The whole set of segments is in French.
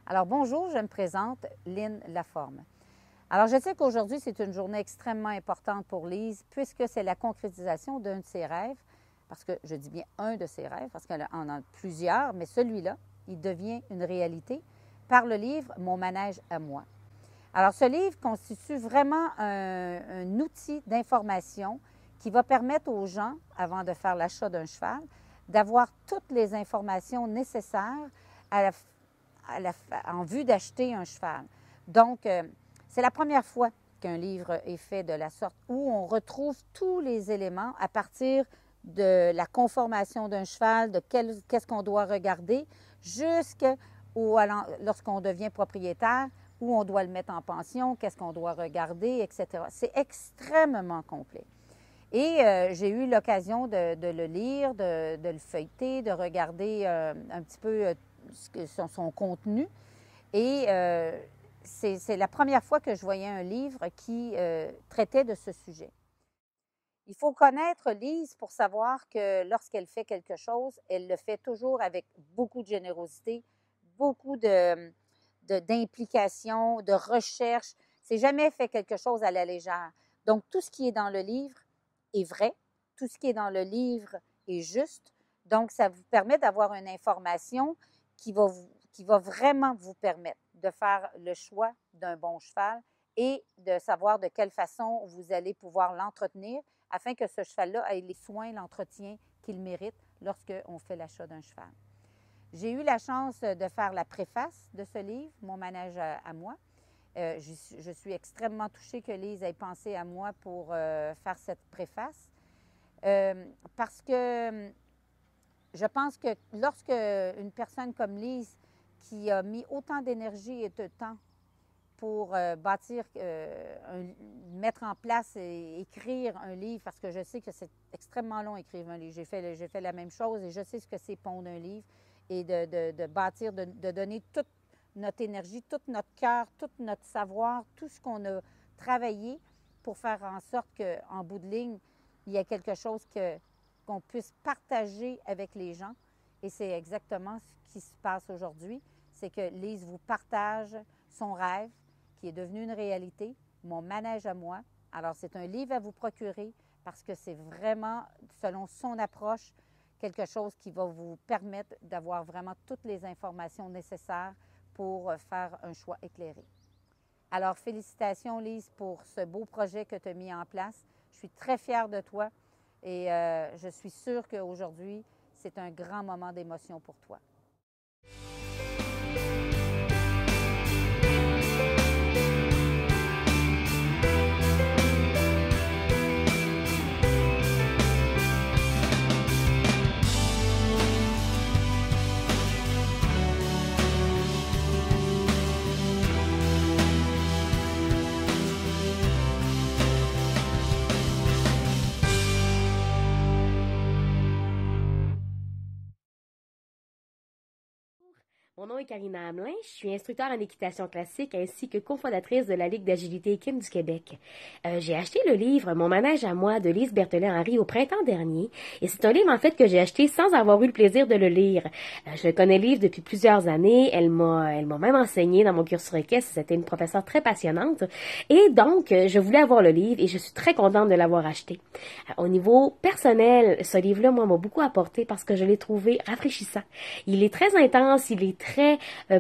Alors bonjour, je me présente, Lynn Laforme. Alors je sais qu'aujourd'hui, c'est une journée extrêmement importante pour Lise puisque c'est la concrétisation d'un de ses rêves, parce que je dis bien un de ses rêves, parce qu'elle en a plusieurs, mais celui-là, il devient une réalité par le livre Mon manège à moi. Alors ce livre constitue vraiment un outil d'information qui va permettre aux gens, avant de faire l'achat d'un cheval, d'avoir toutes les informations nécessaires en vue d'acheter un cheval. Donc, c'est la première fois qu'un livre est fait de la sorte où on retrouve tous les éléments à partir de la conformation d'un cheval, de qu'est-ce qu'on doit regarder, lorsqu'on devient propriétaire, où on doit le mettre en pension, qu'est-ce qu'on doit regarder, etc. C'est extrêmement complet. Et j'ai eu l'occasion de le lire, de le feuilleter, de regarder un petit peu son contenu. Et c'est la première fois que je voyais un livre qui traitait de ce sujet. Il faut connaître Lise pour savoir que lorsqu'elle fait quelque chose, elle le fait toujours avec beaucoup de générosité, beaucoup d'implication, de recherche. C'est jamais fait quelque chose à la légère. Donc, tout ce qui est dans le livre est vrai, tout ce qui est dans le livre est juste. Donc, ça vous permet d'avoir une information qui va vraiment vous permettre de faire le choix d'un bon cheval et de savoir de quelle façon vous allez pouvoir l'entretenir afin que ce cheval-là ait les soins, l'entretien qu'il mérite lorsqu'on fait l'achat d'un cheval. J'ai eu la chance de faire la préface de ce livre, Mon manège à moi. Je suis extrêmement touchée que Lise ait pensé à moi pour faire cette préface parce que je pense que lorsque une personne comme Lise, qui a mis autant d'énergie et de temps pour mettre en place et écrire un livre, parce que je sais que c'est extrêmement long écrire un livre. J'ai fait la même chose et je sais ce que c'est pondre un livre et de bâtir, de donner toute notre énergie, tout notre cœur, tout notre savoir, tout ce qu'on a travaillé pour faire en sorte qu'en bout de ligne, il y a quelque chose qu'on puisse partager avec les gens. Et c'est exactement ce qui se passe aujourd'hui. C'est que Lise vous partage son rêve qui est devenu une réalité, Mon manège à moi. Alors, c'est un livre à vous procurer parce que c'est vraiment, selon son approche, quelque chose qui va vous permettre d'avoir vraiment toutes les informations nécessaires pour faire un choix éclairé. Alors, félicitations, Lise, pour ce beau projet que tu as mis en place. Je suis très fière de toi et je suis sûre qu'aujourd'hui, c'est un grand moment d'émotion pour toi. Mon nom est Karina Hamelin, je suis instructeur en équitation classique ainsi que cofondatrice de la Ligue d'agilité équine du Québec. J'ai acheté le livre Mon manège à moi de Lise Berthollet-Henry au printemps dernier et c'est un livre en fait que j'ai acheté sans avoir eu le plaisir de le lire. Je connais le livre depuis plusieurs années, elle m'a même enseigné dans mon cursus équestre, c'était une professeure très passionnante et donc je voulais avoir le livre et je suis très contente de l'avoir acheté. Au niveau personnel, ce livre-là moi m'a beaucoup apporté parce que je l'ai trouvé rafraîchissant. Il est très intense, il est très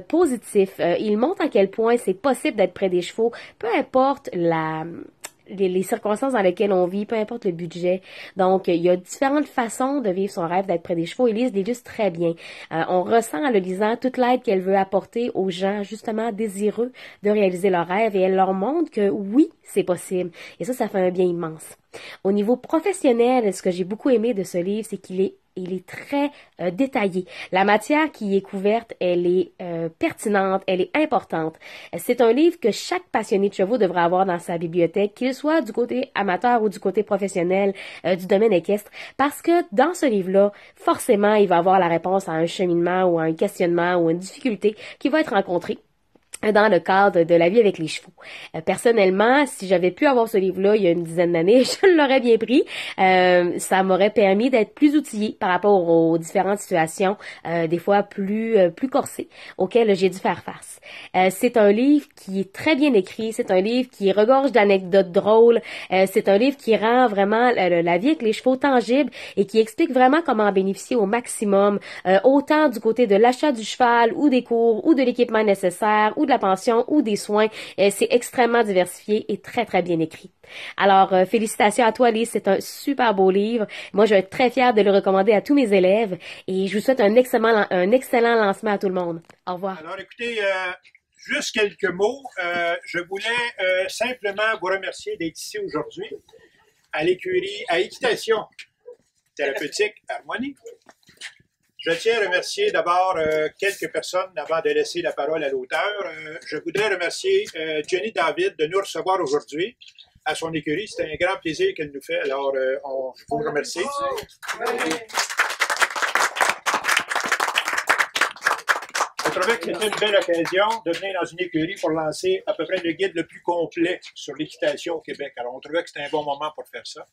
positif. Il montre à quel point c'est possible d'être près des chevaux, peu importe les circonstances dans lesquelles on vit, peu importe le budget. Donc, il y a différentes façons de vivre son rêve d'être près des chevaux. Elise l'illustre très bien. On ressent en le lisant toute l'aide qu'elle veut apporter aux gens, justement, désireux de réaliser leur rêve et elle leur montre que oui, c'est possible. Et ça fait un bien immense. Au niveau professionnel, ce que j'ai beaucoup aimé de ce livre, c'est qu'il est très détaillé. La matière qui est couverte, elle est pertinente, elle est importante. C'est un livre que chaque passionné de chevaux devrait avoir dans sa bibliothèque, qu'il soit du côté amateur ou du côté professionnel du domaine équestre, parce que dans ce livre-là, forcément, il va avoir la réponse à un cheminement ou à un questionnement ou à une difficulté qui va être rencontrée. dans le cadre de la vie avec les chevaux. Personnellement, si j'avais pu avoir ce livre-là il y a une dizaine d'années, je l'aurais bien pris. Ça m'aurait permis d'être plus outillée par rapport aux différentes situations, des fois plus corsées, auxquelles j'ai dû faire face. C'est un livre qui est très bien écrit, c'est un livre qui regorge d'anecdotes drôles, c'est un livre qui rend vraiment la vie avec les chevaux tangible et qui explique vraiment comment en bénéficier au maximum, autant du côté de l'achat du cheval ou des cours ou de l'équipement nécessaire ou de la pension ou des soins. C'est extrêmement diversifié et très, très bien écrit. Alors, félicitations à toi, Lise. C'est un super beau livre. Moi, je vais être très fière de le recommander à tous mes élèves et je vous souhaite un excellent lancement à tout le monde. Au revoir. Alors, écoutez, juste quelques mots. Je voulais simplement vous remercier d'être ici aujourd'hui à l'écurie, à Équitation Thérapeutique Harmonie. Je tiens à remercier d'abord quelques personnes avant de laisser la parole à l'auteur. Je voudrais remercier Jenny David de nous recevoir aujourd'hui à son écurie. C'est un grand plaisir qu'elle nous fait. Alors, je vous remercie. Je trouvais que c'était une belle occasion de venir dans une écurie pour lancer à peu près le guide le plus complet sur l'équitation au Québec. Alors, on trouvait que c'était un bon moment pour faire ça.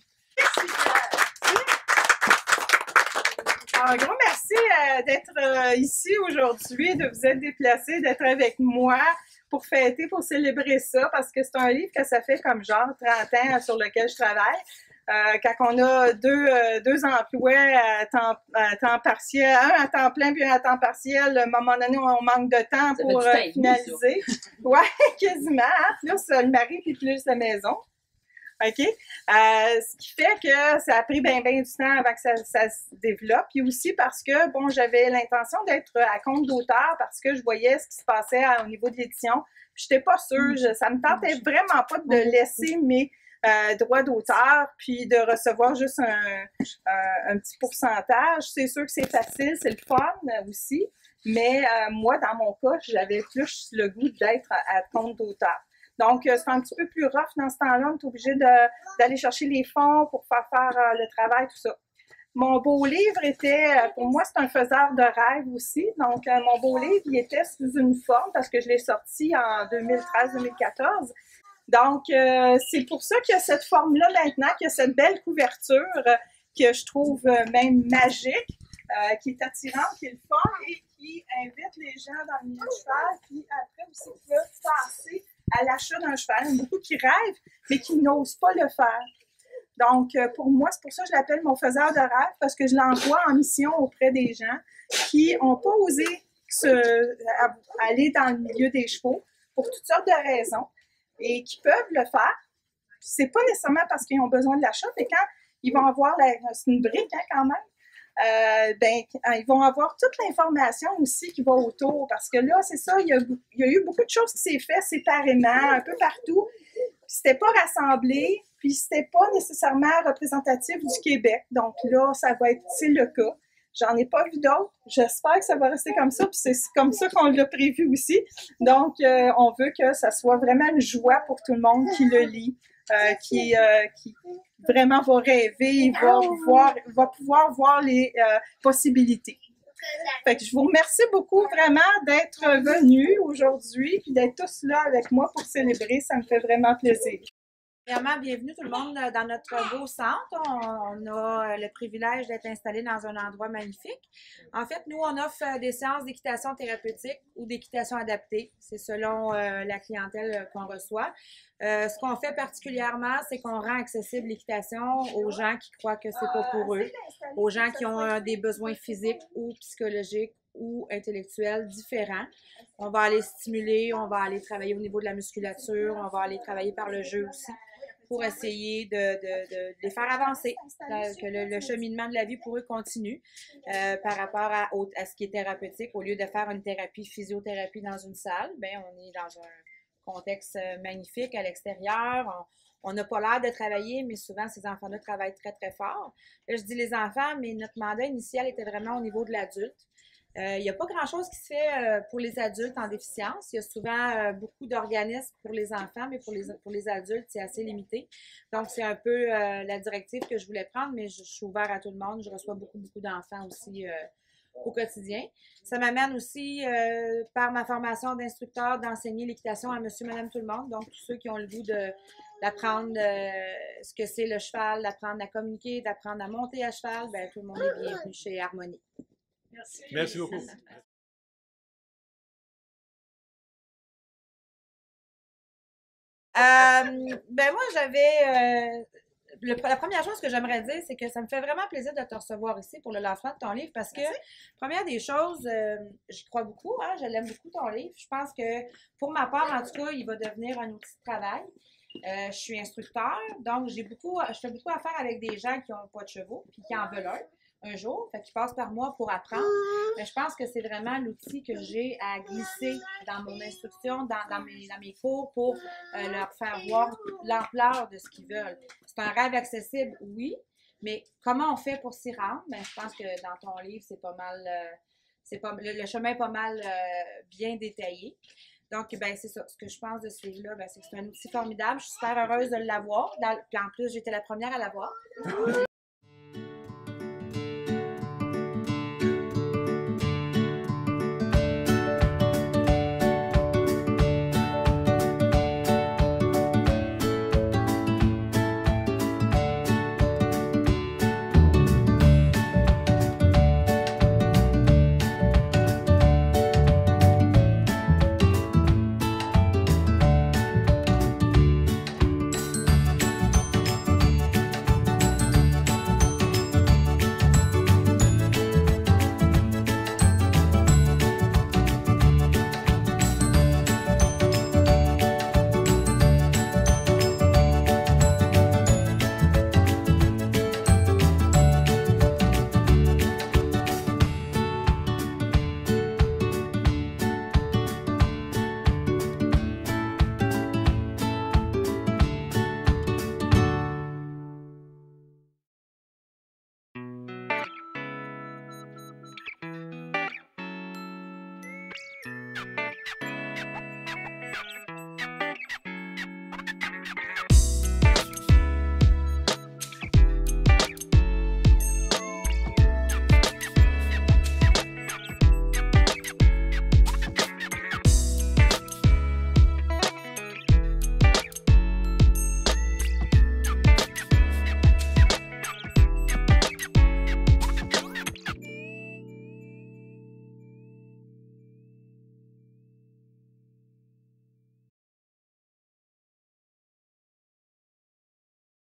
Un grand merci d'être ici aujourd'hui, de vous être déplacé, d'être avec moi pour fêter, pour célébrer ça, parce que c'est un livre que ça fait comme genre 30 ans sur lequel je travaille. Quand on a deux emplois à temps partiel, un à temps plein puis un à temps partiel, à un moment donné, on manque de temps pour finaliser. Oui, quasiment. Hein? Plus le mari puis plus la maison. OK? Ce qui fait que ça a pris bien du temps avant que ça se développe. Puis aussi parce que, bon, j'avais l'intention d'être à compte d'auteur parce que je voyais ce qui se passait au niveau de l'édition. Puis j'étais pas sûre. Ça me tentait vraiment pas de laisser mes droits d'auteur puis de recevoir juste un petit pourcentage. C'est sûr que c'est facile, c'est le fun aussi. Mais moi, dans mon cas, j'avais plus le goût d'être à compte d'auteur. Donc, c'est un petit peu plus rough dans ce temps-là. On est obligé d'aller chercher les fonds pour faire le travail, tout ça. Mon beau livre était, pour moi, c'est un faiseur de rêve aussi. Donc, mon beau livre, il était sous une forme parce que je l'ai sorti en 2013-2014. Donc, c'est pour ça qu'il y a cette forme-là maintenant, qu'il y a cette belle couverture que je trouve même magique, qui est attirante, qui est le fun et qui invite les gens dans le milieu du cheval, puis après aussi peuvent passer à l'achat d'un cheval. Il y en a beaucoup qui rêvent, mais qui n'osent pas le faire. Donc, pour moi, c'est pour ça que je l'appelle mon faiseur de rêve, parce que je l'envoie en mission auprès des gens qui n'ont pas osé aller dans le milieu des chevaux pour toutes sortes de raisons et qui peuvent le faire. C'est pas nécessairement parce qu'ils ont besoin de l'achat, mais quand ils vont avoir, c'est une brique hein, quand même, ils vont avoir toute l'information aussi qui va autour. Parce que là, c'est ça, il y a eu beaucoup de choses qui s'est fait séparément, un peu partout. C'était pas rassemblé, puis c'était pas nécessairement représentatif du Québec. Donc là, c'est le cas. J'en ai pas vu d'autres. J'espère que ça va rester comme ça, puis c'est comme ça qu'on l'a prévu aussi. Donc, on veut que ça soit vraiment une joie pour tout le monde qui le lit, qui vraiment va rêver, va pouvoir voir les possibilités. Fait que je vous remercie beaucoup vraiment d'être venus aujourd'hui et d'être tous là avec moi pour célébrer. Ça me fait vraiment plaisir. Premièrement, bienvenue tout le monde dans notre beau centre. On a le privilège d'être installé dans un endroit magnifique. En fait, nous, on offre des séances d'équitation thérapeutique ou d'équitation adaptée. C'est selon la clientèle qu'on reçoit. Ce qu'on fait particulièrement, c'est qu'on rend accessible l'équitation aux gens qui croient que c'est pas pour eux, aux gens qui ont des besoins physiques ou psychologiques ou intellectuels différents. On va aller stimuler, on va aller travailler au niveau de la musculature, on va aller travailler par le jeu aussi pour essayer de les faire avancer, que le cheminement de la vie pour eux continue par rapport à ce qui est thérapeutique. Au lieu de faire une physiothérapie dans une salle, bien, on est dans un contexte magnifique à l'extérieur. On n'a pas l'air de travailler, mais souvent, ces enfants-là travaillent très, très fort. Là, je dis les enfants, mais notre mandat initial était vraiment au niveau de l'adulte. Il n'y a pas grand-chose qui se fait pour les adultes en déficience. Il y a souvent beaucoup d'organismes pour les enfants, mais pour les adultes, c'est assez limité. Donc, c'est un peu la directive que je voulais prendre, mais je suis ouverte à tout le monde. Je reçois beaucoup d'enfants aussi au quotidien. Ça m'amène aussi, par ma formation d'instructeur, d'enseigner l'équitation à monsieur, madame, tout le monde. Donc, tous ceux qui ont le goût d'apprendre ce que c'est le cheval, d'apprendre à communiquer, d'apprendre à monter à cheval, ben tout le monde est bienvenu chez Harmonie. Merci. Merci beaucoup. Ben moi, j'avais... la première chose que j'aimerais dire, c'est que ça me fait vraiment plaisir de te recevoir ici pour le lancement de ton livre parce que, première des choses, j'y crois beaucoup, hein, je l'aime beaucoup ton livre. Je pense que, pour ma part, en tout cas, il va devenir un outil de travail. Je suis instructeur, donc je fais beaucoup affaire avec des gens qui n'ont pas de chevaux puis qui en veulent un jour, fait qu'ils passent par moi pour apprendre. Mais je pense que c'est vraiment l'outil que j'ai à glisser dans mon instruction, dans mes cours pour leur faire voir l'ampleur de ce qu'ils veulent. C'est un rêve accessible, oui, mais comment on fait pour s'y rendre? Ben, je pense que dans ton livre, c'est pas mal, le chemin est pas mal bien détaillé. Donc, ben, c'est ça. Ce que je pense de ce livre-là, ben, c'est que c'est un outil formidable. Je suis super heureuse de l'avoir. Puis en plus, j'étais la première à l'avoir.